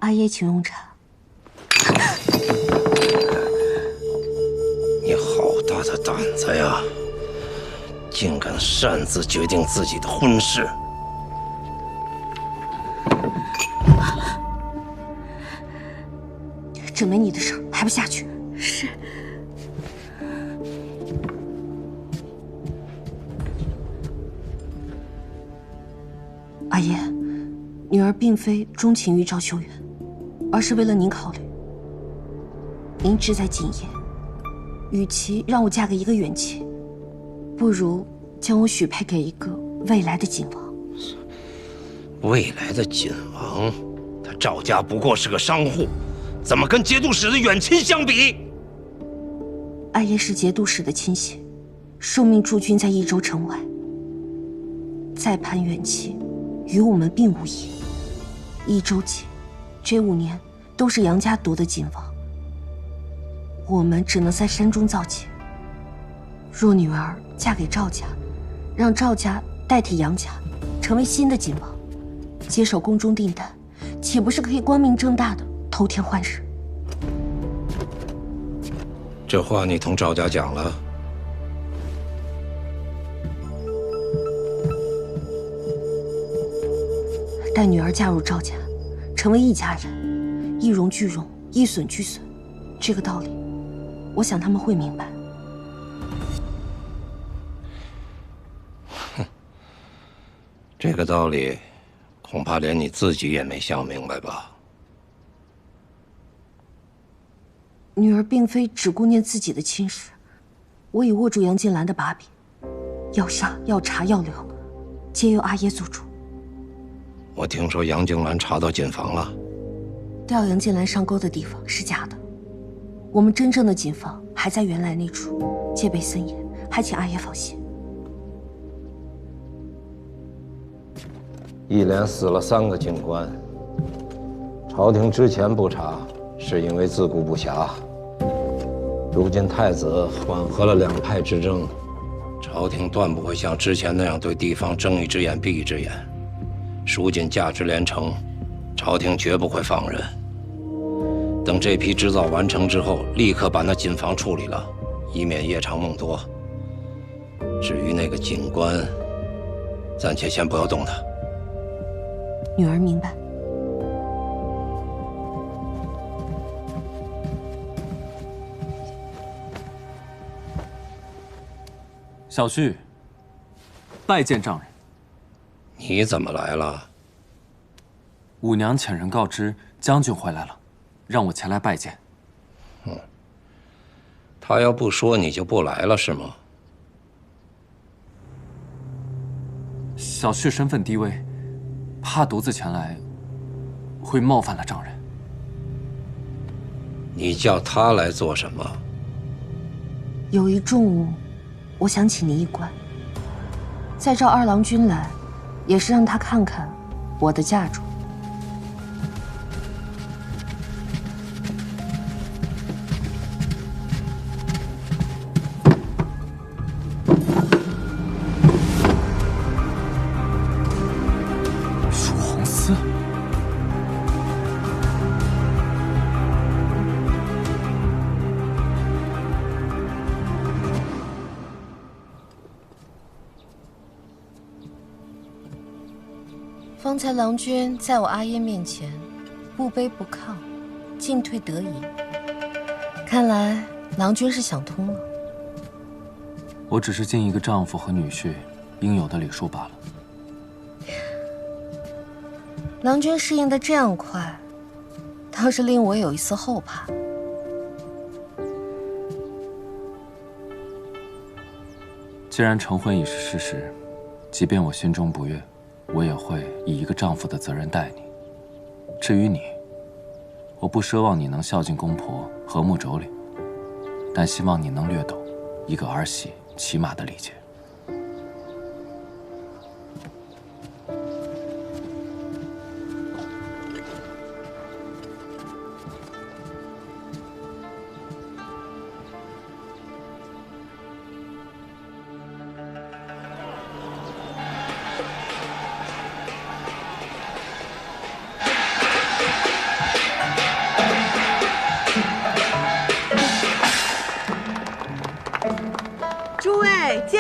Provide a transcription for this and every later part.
阿爷，请用茶。你好大的胆子呀！竟敢擅自决定自己的婚事！这没你的事儿，还不下去？是。阿爷，女儿并非钟情于赵修远，而是为了您考虑。您志在锦业，与其让我嫁给一个远妻，不如将我许配给一个未来的锦王。未来的锦王，他赵家不过是个商户，怎么跟节度使的远亲相比？阿爷是节度使的亲信，受命驻军在益州城外，再攀远妻，与我们并无异。益州籍这5年都是杨家夺的锦王，我们只能在山中造节。若女儿嫁给赵家，让赵家代替杨家，成为新的锦王，接手宫中订单，岂不是可以光明正大的偷天换日？这话你同赵家讲了？待女儿嫁入赵家，成为一家人，一荣俱荣，一损俱损，这个道理，我想他们会明白。哼，这个道理，恐怕连你自己也没想明白吧？女儿并非只顾念自己的亲事，我已握住杨金兰的把柄，要杀要查要留，皆由阿爷做主。我听说杨静兰查到锦房了，调杨金兰上钩的地方是假的，我们真正的锦房还在原来那处，戒备森严，还请阿爷放心。一连死了3个警官，朝廷之前不查，是因为自顾不暇。如今太子缓和了2派之争，朝廷断不会像之前那样对地方睁一只眼闭一只眼。蜀锦价值连城，朝廷绝不会放任。等这批织造完成之后，立刻把那锦房处理了，以免夜长梦多。至于那个警官，暂且先不要动他。女儿明白。小婿，拜见丈人。你怎么来了？五娘遣人告知将军回来了，让我前来拜见。他要不说，你就不来了是吗？小婿身份低微，怕独自前来会冒犯了丈人。你叫他来做什么？有一重务，我想请您一关。再召2郎君来，也是让他看看我的嫁妆。蜀红丝。方才郎君在我阿耶面前不卑不亢，进退得宜，看来郎君是想通了。我只是尽一个丈夫和女婿应有的礼数罢了。郎君适应得这样快，倒是令我有一丝后怕。既然成婚已是事实，即便我心中不悦，我也会以一个丈夫的责任待你。至于你，我不奢望你能孝敬公婆、和睦妯娌，但希望你能略懂一个儿媳起码的礼节。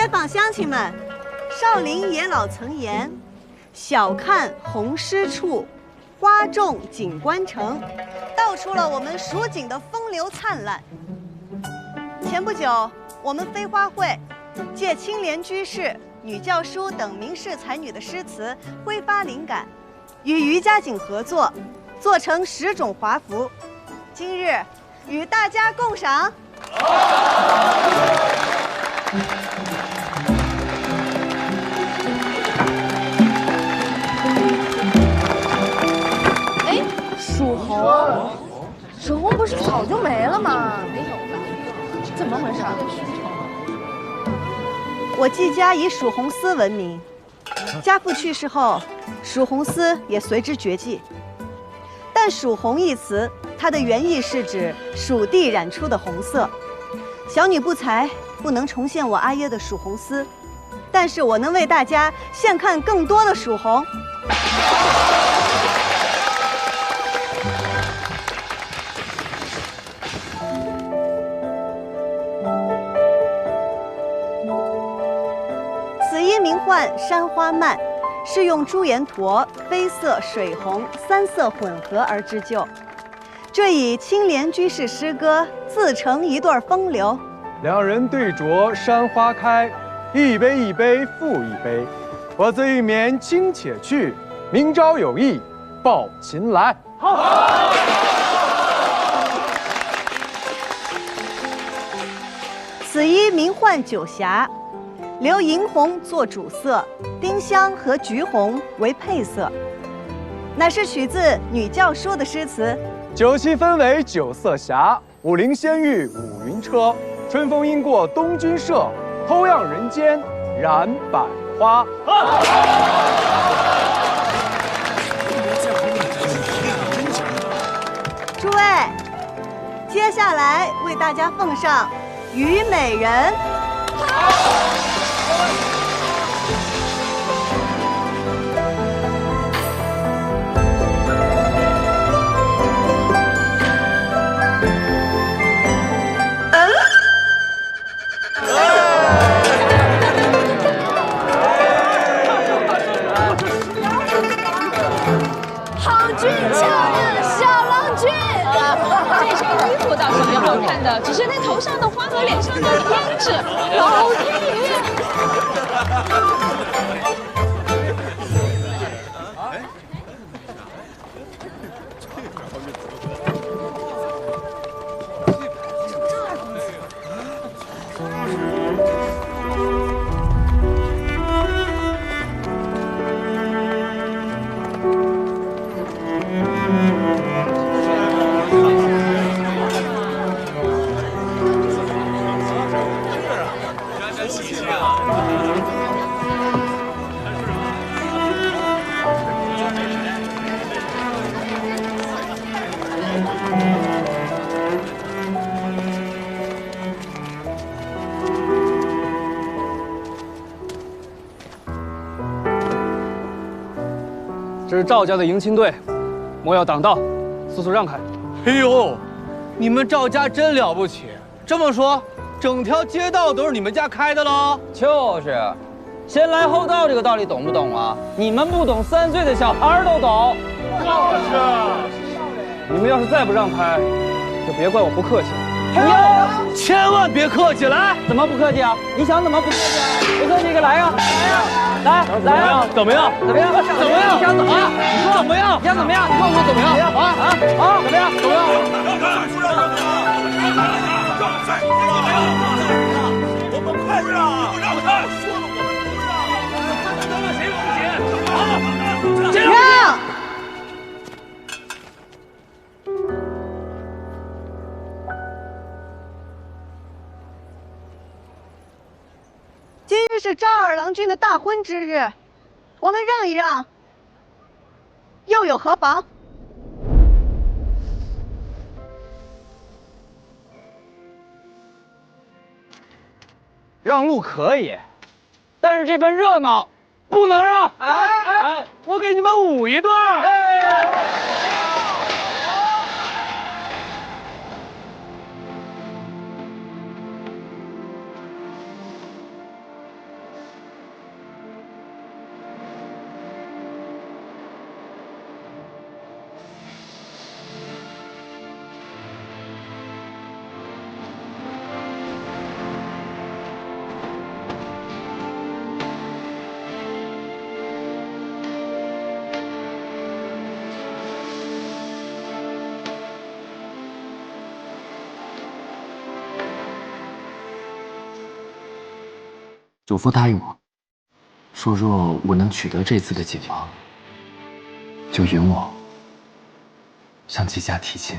街坊乡亲们，少林爷老曾言：“小看红湿处，花重锦官城”，道出了我们蜀锦的风流灿烂。前不久，我们飞花会借青莲居士、女教书等名士才女的诗词挥发灵感，与余家锦合作，做成10种华服。今日与大家共赏。哎，蜀红，蜀红不是早就没了吗？没有吧？怎么回事？我季家以蜀红丝闻名，家父去世后，蜀红丝也随之绝迹。但蜀红一词，它的原意是指蜀地染出的红色。小女不才，不能重现我阿耶的蜀红丝，但是我能为大家现看更多的蜀红。此衣名唤山花蔓，是用朱颜驼、绯色、水红3色混合而织就。这以青莲居士诗歌自成一段风流。两人对酌山花开，一杯一杯复一杯。我自玉眠卿且去，明朝有意抱琴来。此衣名唤九霞，留银红做主色，丁香和橘红为配色，乃是取自女教书的诗词。酒气分为9色霞，武陵仙玉五云车。春风应过东君社，偷样人间染百花。诸位，接下来为大家奉上《虞美人》。好看的，只是那头上的花和脸上的胭脂，老天爷！这是赵家的迎亲队，莫要挡道，速速让开。哎呦，你们赵家真了不起！这么说，整条街道都是你们家开的喽？就是，先来后到这个道理懂不懂啊？你们不懂，3岁的小孩都懂。就是，你们要是再不让开，就别怪我不客气了。哟，千万别客气，来！怎么不客气啊？你想怎么不客气啊？不客气，给来呀！来呀！怎么样？怎么样？怎么样？你想怎么样？你说怎么样？你想怎么样？你告诉我怎么样？怎么样？怎么样？我们快让！不让开！说了我们不让！咱们谁不行？让！今日是赵二郎君的大婚之日，我们让一让，又有何妨？让路可以，但是这份热闹不能让。我给你们舞一段。祖父答应我，说若我能取得这次的解放，就允我向季家提亲。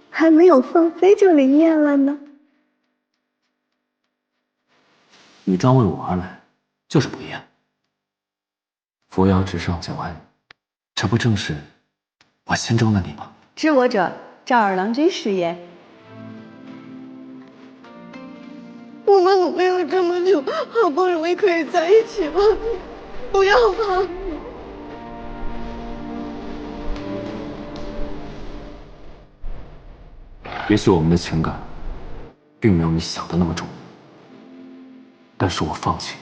还没有放飞就灵验了呢。你专为我而来，就是不一样。扶摇直上9万里，这不正是我心中的你吗？知我者，赵二郎君是也。我们努力了这么久，好不容易可以在一起了，不要吧。也许我们的情感并没有你想的那么重，但是我放弃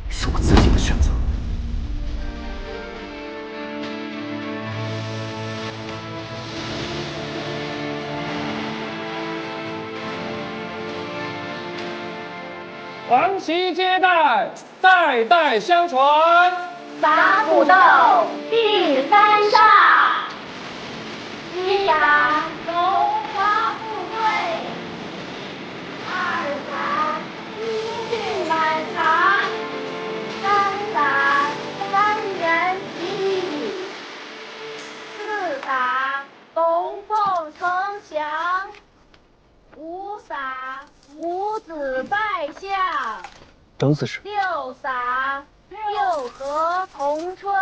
你，是我自己的选择。王旗接待，代代相传。打土豆第3煞，一打荣华富贵，2打金玉满堂，3打3人喜，4打龙凤呈祥，5打母子拜相，整死是6撒六合同春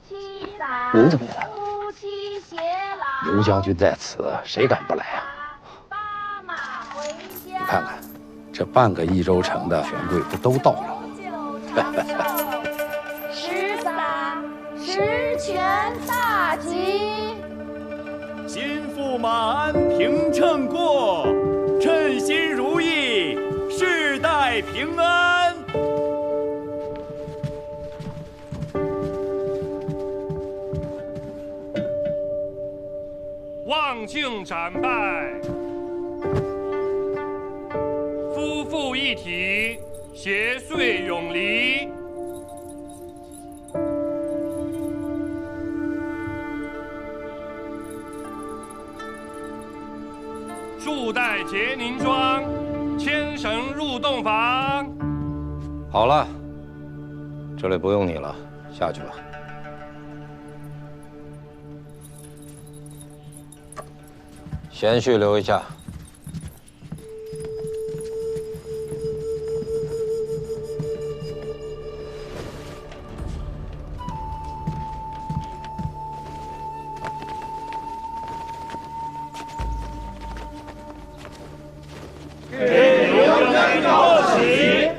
，7撒您怎么也来了？夫妻偕老。刘将军在此，谁敢不来啊？八马回家。你看看，这半个益州城的权贵不都到了？ 10撒十全大吉。心腹马鞍平秤过，称心如意，世代平安。望庆斩拜，夫妇一体，携岁永离。束带结凝妆，牵绳入洞房。好了，这里不用你了，下去吧。 贤婿留一下。给刘将告喜。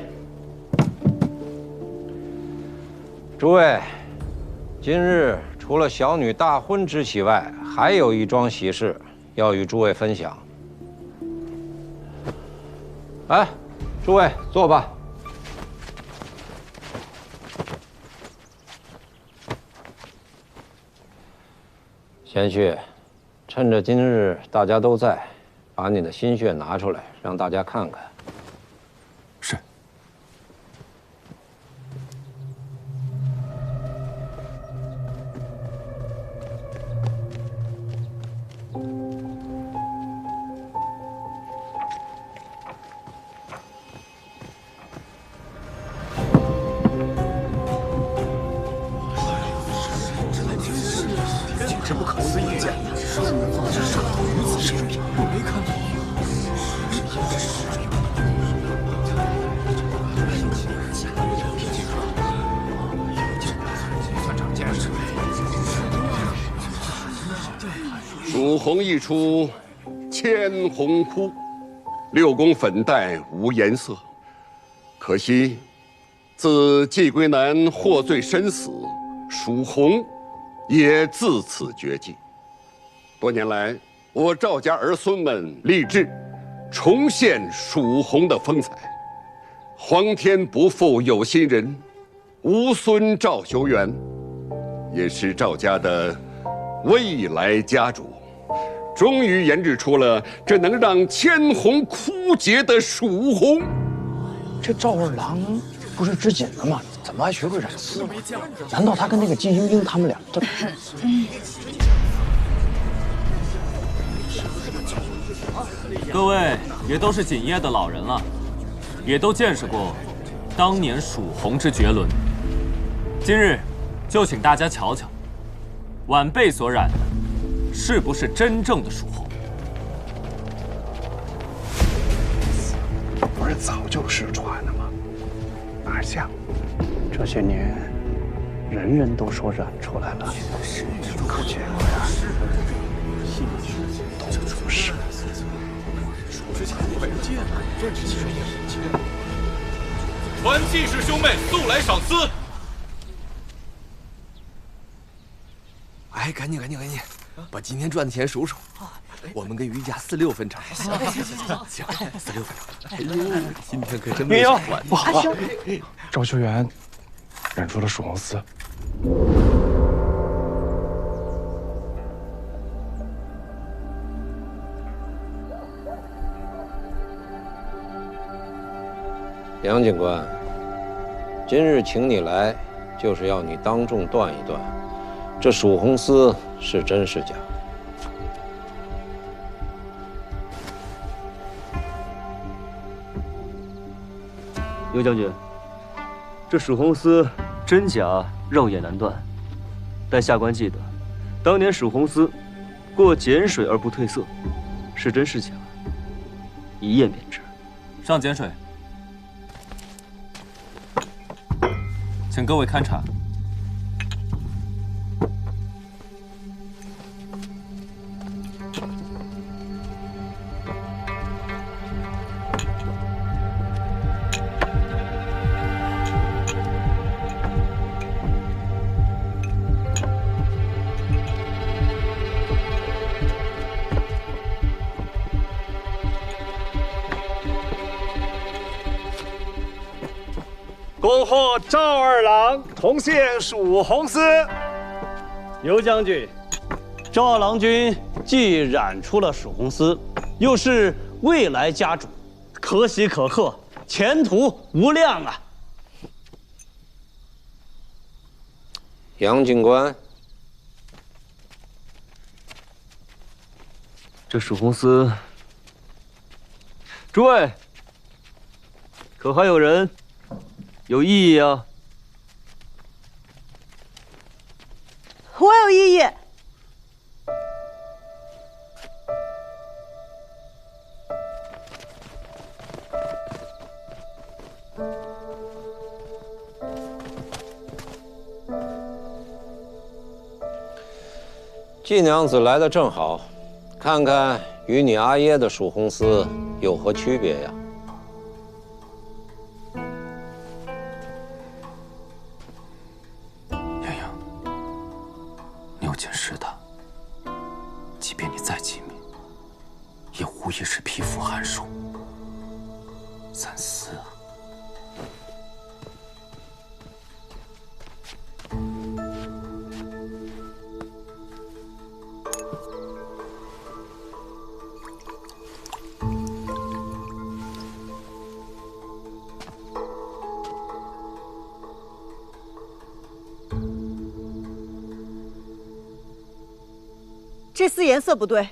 诸位，今日除了小女大婚之喜外，还有一桩喜事。 要与诸位分享。哎，诸位坐吧。贤婿，趁着今日大家都在，把你的心血拿出来，让大家看看。是。 这不可思议！我没看错。蜀红一出，千红枯，6宫粉黛无颜色。可惜，自季归南获罪身死，蜀红。 也自此绝迹。多年来，我赵家儿孙们立志重现蜀红的风采。皇天不负有心人，吾孙赵修元也是赵家的未来家主，终于研制出了这能让千红枯竭的蜀红。这赵二郎不是织锦的吗？ 怎么还学会染丝了？难道他跟那个金星兵他们俩都……各位也都是锦业的老人了，也都见识过当年蜀红之绝伦。今日就请大家瞧瞧，晚辈所染的是不是真正的蜀红？不是早就失传了吗？哪像？这些年，人人都说染出来了，可结果呀，都出事。传气士兄妹速来赏赐！哎，赶紧，把今天赚的钱数数，我们跟于家46分成。行，46分成。哎呦，今天可真没少赚。不好了，赵修元染出了蜀红丝。杨警官，今日请你来，就是要你当众断一断，这蜀红丝是真是假？尤将军，这蜀红丝真假肉眼难断，但下官记得，当年蜀红丝过碱水而不褪色，是真是假，一验便知。上碱水。请各位勘察。恭贺赵二郎同献蜀红丝。尤将军，赵二郎君既染出了蜀红丝，又是未来家主，可喜可贺，前途无量啊！杨警官，这蜀红丝，诸位，可还有人有异议啊？我有异议。季娘子来的正好，看看与你阿耶的蜀红丝有何区别呀？鸳鸯，你有件事的，即便你再机敏，也无疑是匹夫撼树。三思啊！这丝颜色不对，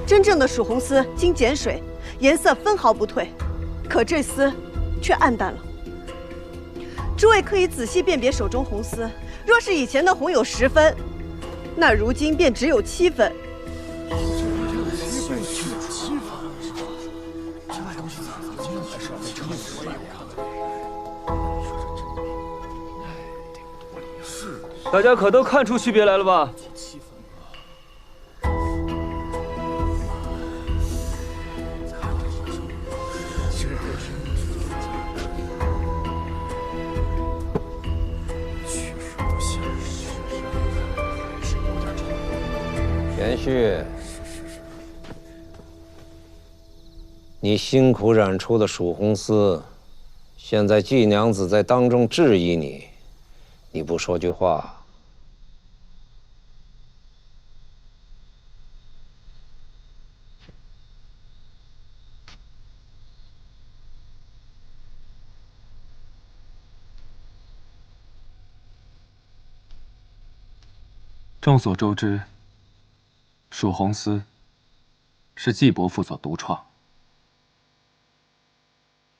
真正的蜀红丝经碱水，颜色分毫不褪，可这丝却暗淡了。诸位可以仔细辨别手中红丝，若是以前的红有10分，那如今便只有7分。大家可都看出区别来了吧？田旭，你辛苦染出的蜀红丝，现在季娘子在当众质疑你，你不说句话，众所周知，蜀红丝是季伯父所独创，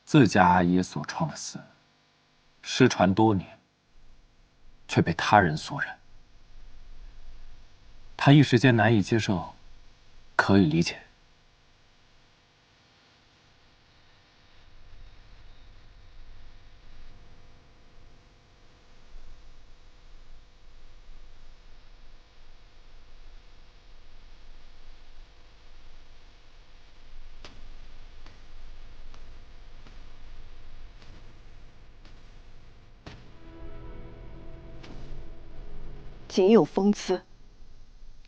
自家阿爷所创的寺，失传多年，却被他人所染。他一时间难以接受，可以理解。景有风姿，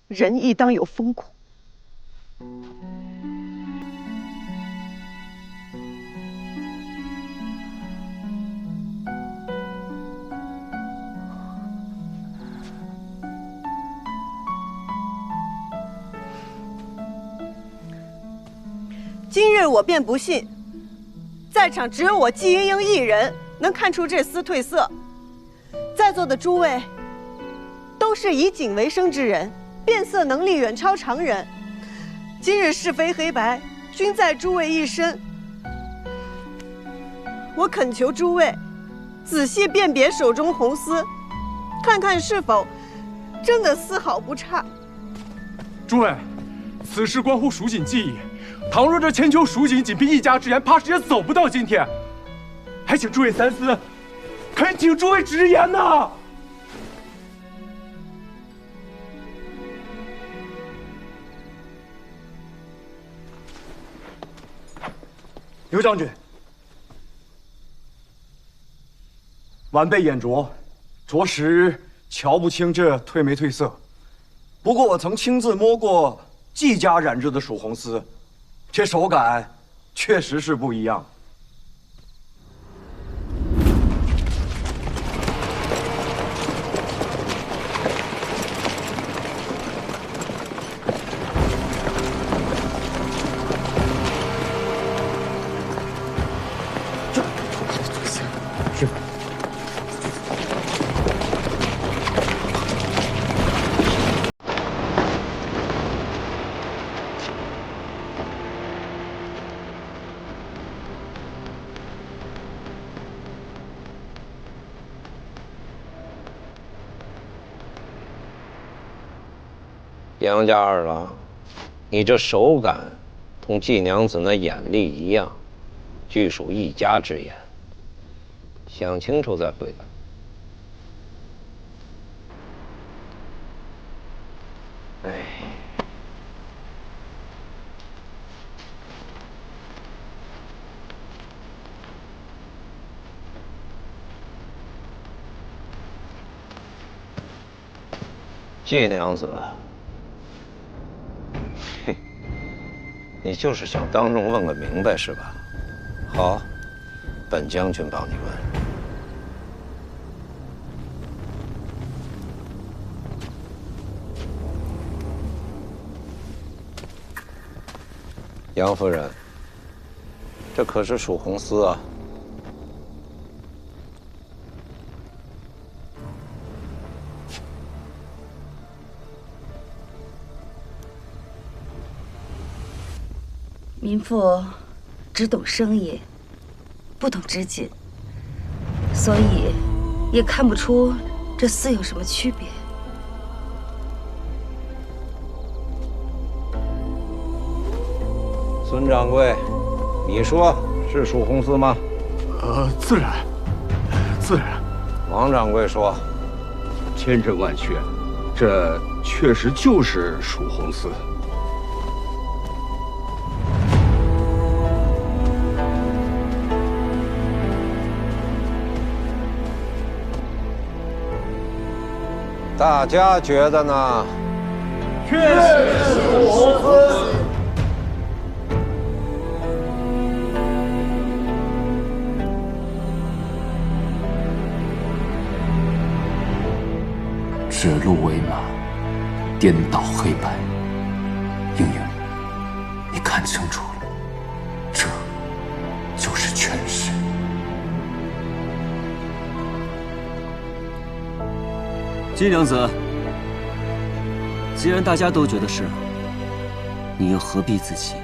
人亦当有风骨。今日我便不信，在场只有我季莺莺一人能看出这丝褪色。在座的诸位都是以景为生之人，辨色能力远超常人。今日是非黑白，均在诸位一身。我恳求诸位仔细辨别手中红丝，看看是否真的丝毫不差。诸位，此事关乎蜀锦技艺，倘若这千秋蜀锦仅凭一家之言，怕是也走不到今天。还请诸位三思，恳请诸位直言呐！刘将军，晚辈眼拙，着实瞧不清这褪没褪色。不过我曾亲自摸过季家染制的蜀红丝，这手感确实是不一样。师傅，杨家二郎，你这手感同季娘子那眼力一样，俱属一家之言。想清楚再回答。哎，季娘子，嘿，你就是想当众问个明白是吧？好，本将军帮你问。杨夫人，这可是蜀红丝啊！民妇只懂生意，不懂织锦，所以也看不出这丝有什么区别。孙掌柜，你说是蜀红丝吗？自然，自然。王掌柜说，千真万确，这确实就是蜀红丝。大家觉得呢？确实是蜀红丝。指鹿为马，颠倒黑白。莺莺，你看清楚了，这就是权势。季娘子，既然大家都觉得是，你又何必自欺？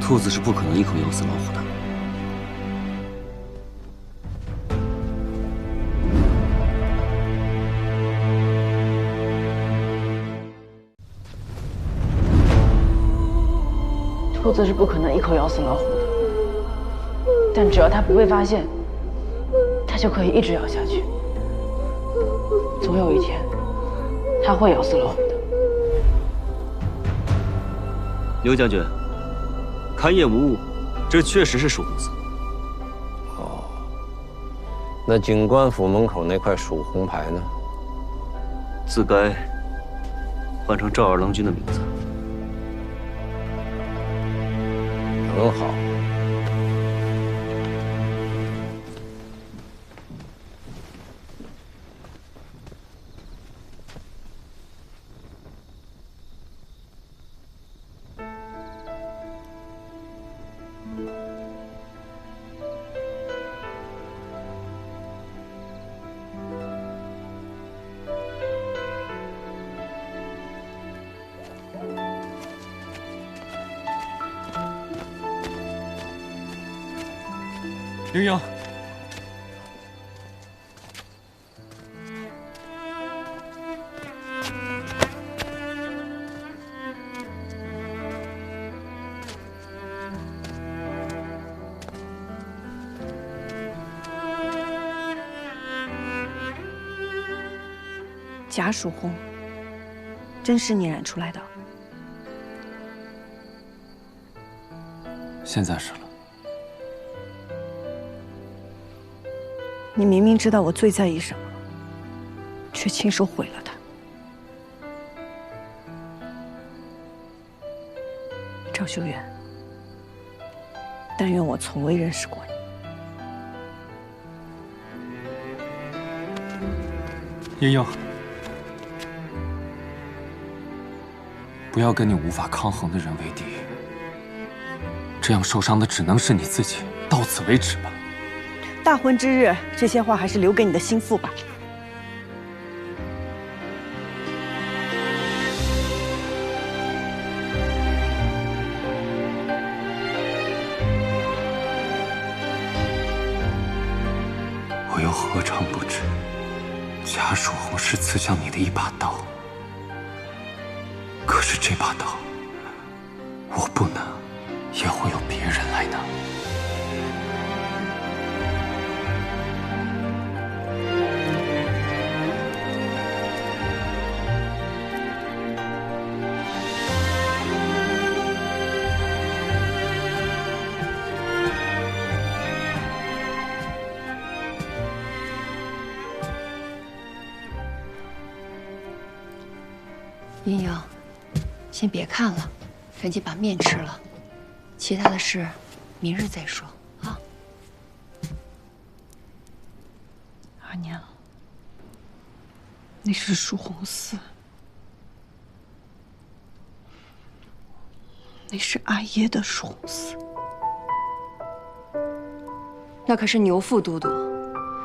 兔子是不可能一口咬死老虎的。兔子是不可能一口咬死老虎的，但只要它不被发现，它就可以一直咬下去。总有一天，它会咬死老虎的。刘将军，勘验无误，这确实是蜀红寺。哦，那警官府门口那块蜀红牌呢？自该换成赵二郎君的名字。很好。英英，假蜀红，真是你染出来的？现在是了。你明明知道我最在意什么，却亲手毁了它。赵修远，但愿我从未认识过你。英英，不要跟你无法抗衡的人为敌，这样受伤的只能是你自己。到此为止吧。大婚之日，这些话还是留给你的心腹吧。我又何尝不知，假蜀红是刺向你的一把刀。可是这把刀，我不拿，也会有别人来拿。英英，先别看了，赶紧把面吃了，其他的事明日再说啊。阿娘，那是蜀红寺，那是阿爷的蜀红寺。那可是牛副都督，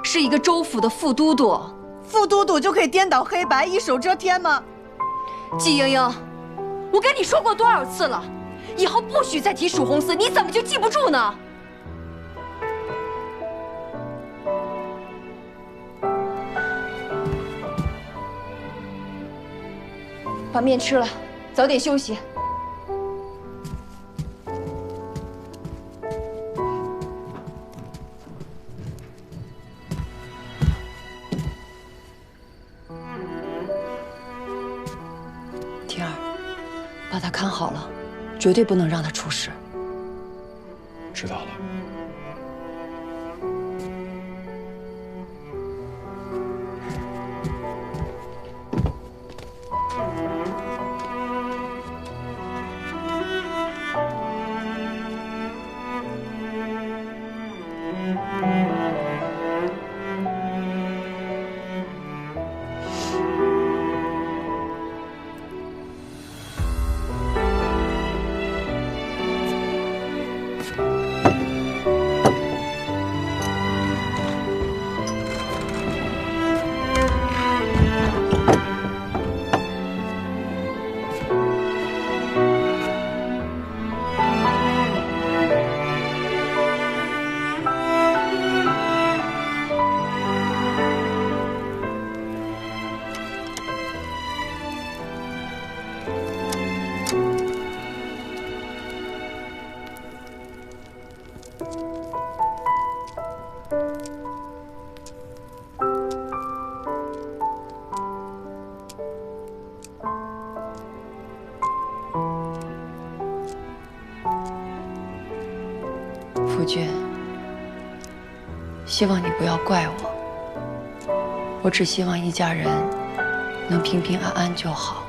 是一个州府的副都督。副都督就可以颠倒黑白，一手遮天吗？季英英，我跟你说过多少次了，以后不许再提蜀红寺，你怎么就记不住呢？把面吃了，早点休息。婷儿，把他看好了，绝对不能让他出事。知道了。希望你不要怪我，我只希望一家人能平平安安就好。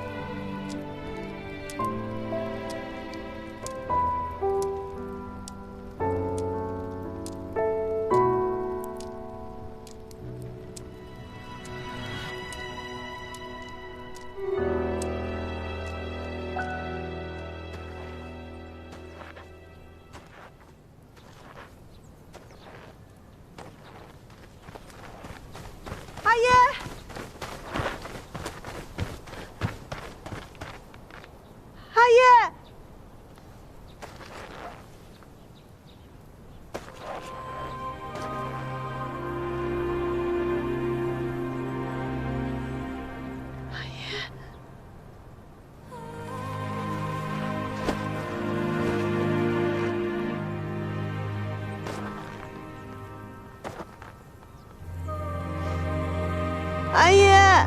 阿爷，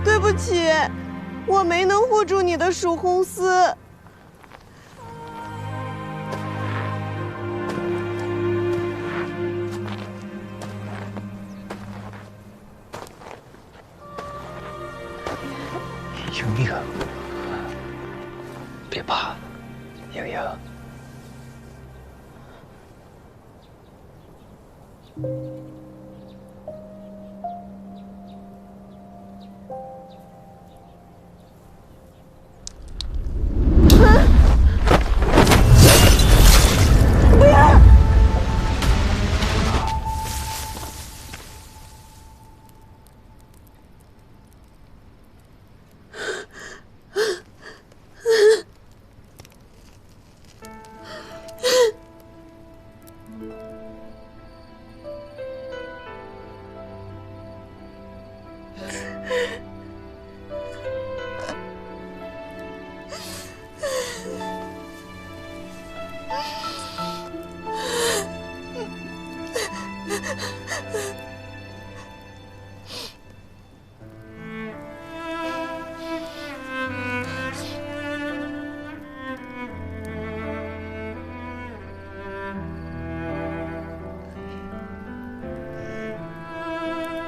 对不起，我没能护住你的蜀红丝。莹莹，别怕，莹莹。不要！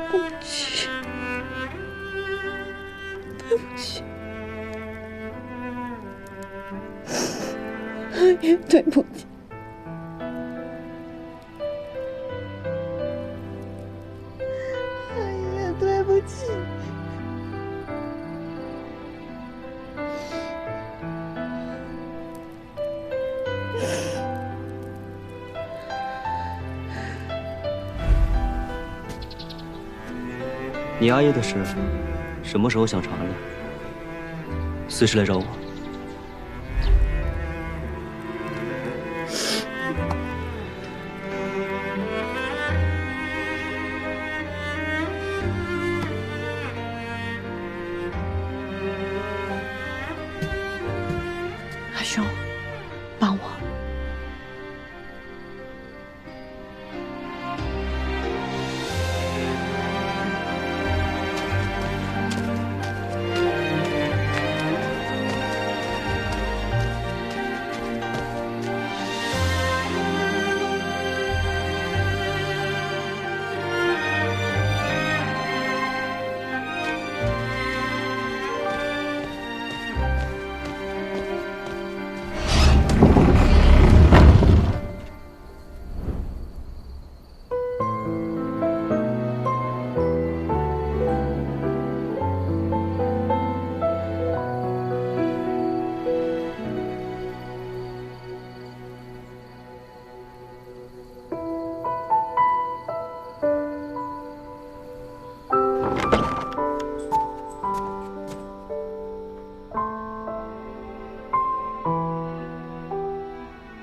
对不起，对不起，也对不起。也对不起。你阿爷的事，什么时候想查了？随时来找我。阿兄，帮我。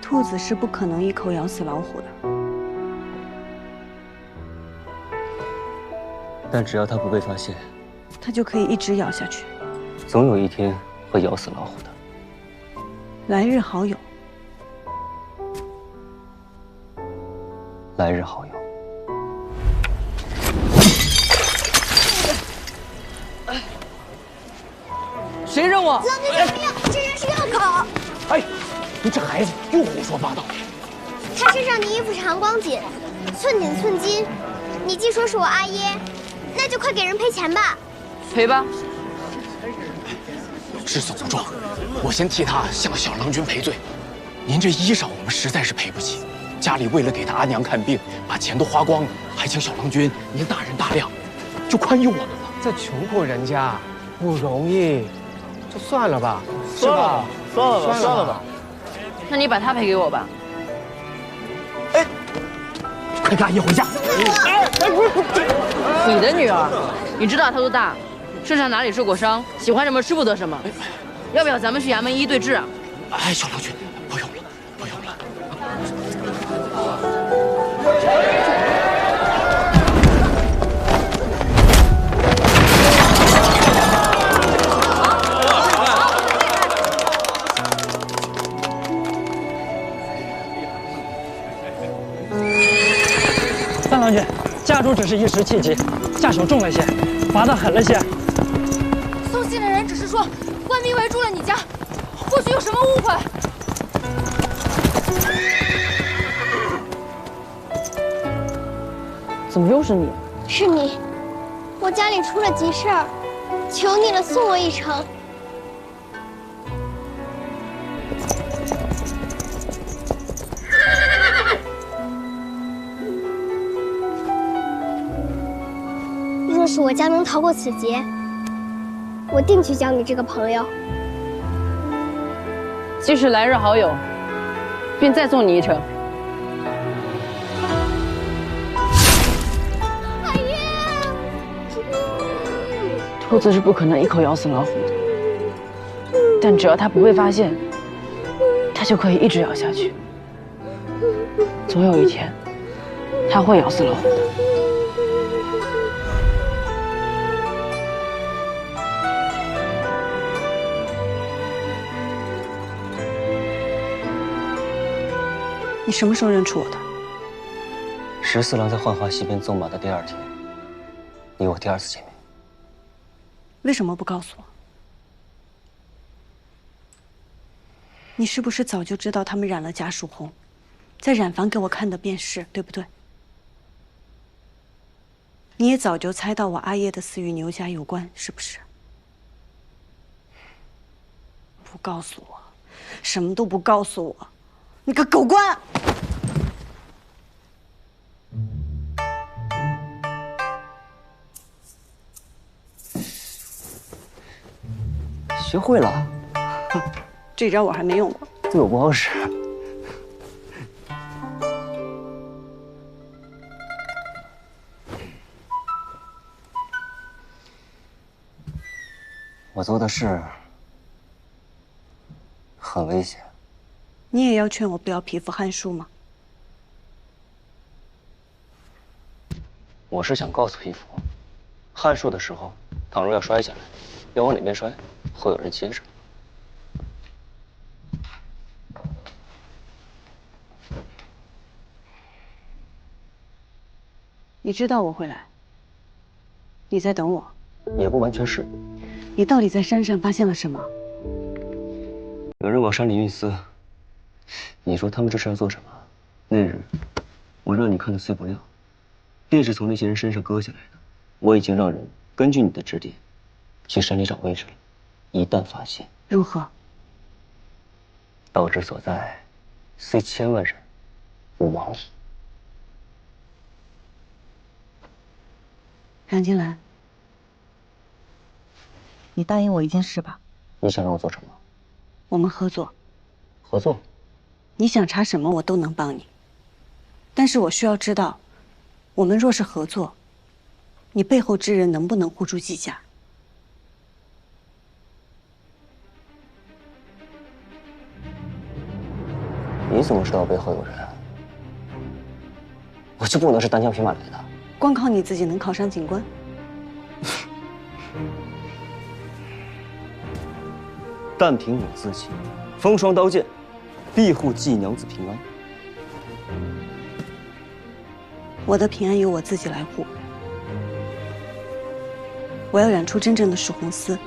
兔子是不可能一口咬死老虎的。但只要它不被发现，它就可以一直咬下去。总有一天会咬死老虎的。来日好友。来日好友。谁扔我？老子救命！这人是要考。哎，你这孩子又胡说八道！他身上的衣服是寒光锦，寸锦寸金。你既说是我阿耶，那就快给人赔钱吧。赔吧。知所不撞，我先替他向小郎君赔罪。您这衣裳我们实在是赔不起，家里为了给他阿娘看病，把钱都花光了，还请小郎君您大人大量，就宽宥我们吧。这穷苦人家不容易，就算了吧，算了吧。那你把他赔给我吧。哎，快跟阿姨回家。你的女儿，你知道她多大？身上哪里受过伤？喜欢什么吃不得什么？要不要咱们去衙门一一对质啊？哎，小郎君，不用了，不用了。三郎君，家主只是一时气急，下手重了些，罚得狠了些。送信的人只是说官兵围住了你家，或许有什么误会。怎么又是你？是你，我家里出了急事儿，求你了，送我一程。若是我家能逃过此劫，我定去交你这个朋友。既是来日好友，便再送你一程。阿爷，兔子是不可能一口咬死老虎的，但只要它不被发现，它就可以一直咬下去。总有一天，它会咬死老虎的。你什么时候认出我的14郎在浣花溪边纵马的第2天，你我第2次见面。为什么不告诉我？你是不是早就知道他们染了假属红，在染房给我看的便是，对不对？你也早就猜到我阿耶的死与牛家有关，是不是？不告诉我，什么都不告诉我，你个狗官！学会了，这招我还没用过，对我不好使。我做的事很危险。你也要劝我不要匹夫汉书吗？我是想告诉匹夫，汉树的时候，倘若要摔下来，要往哪边摔，会有人接着。你知道我会来，你在等我？也不完全是。你到底在山上发现了什么？有人往山里运丝，你说他们这是要做什么？那日我让你看的碎布料，便是从那些人身上割下来的。我已经让人根据你的指点，去山里找位置了。一旦发现，如何？道之所在，虽千万人，吾往矣。梁金兰，你答应我一件事吧。你想让我做什么？我们合作。合作？你想查什么，我都能帮你。但是我需要知道，我们若是合作，你背后之人能不能护住季家？你怎么知道我背后有人？我就不能是单枪匹马来的？光靠你自己能考上警官？但凭我自己，风霜刀剑，庇护季娘子平安。我的平安由我自己来护。我要染出真正的曙红丝，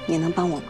你能帮我吗？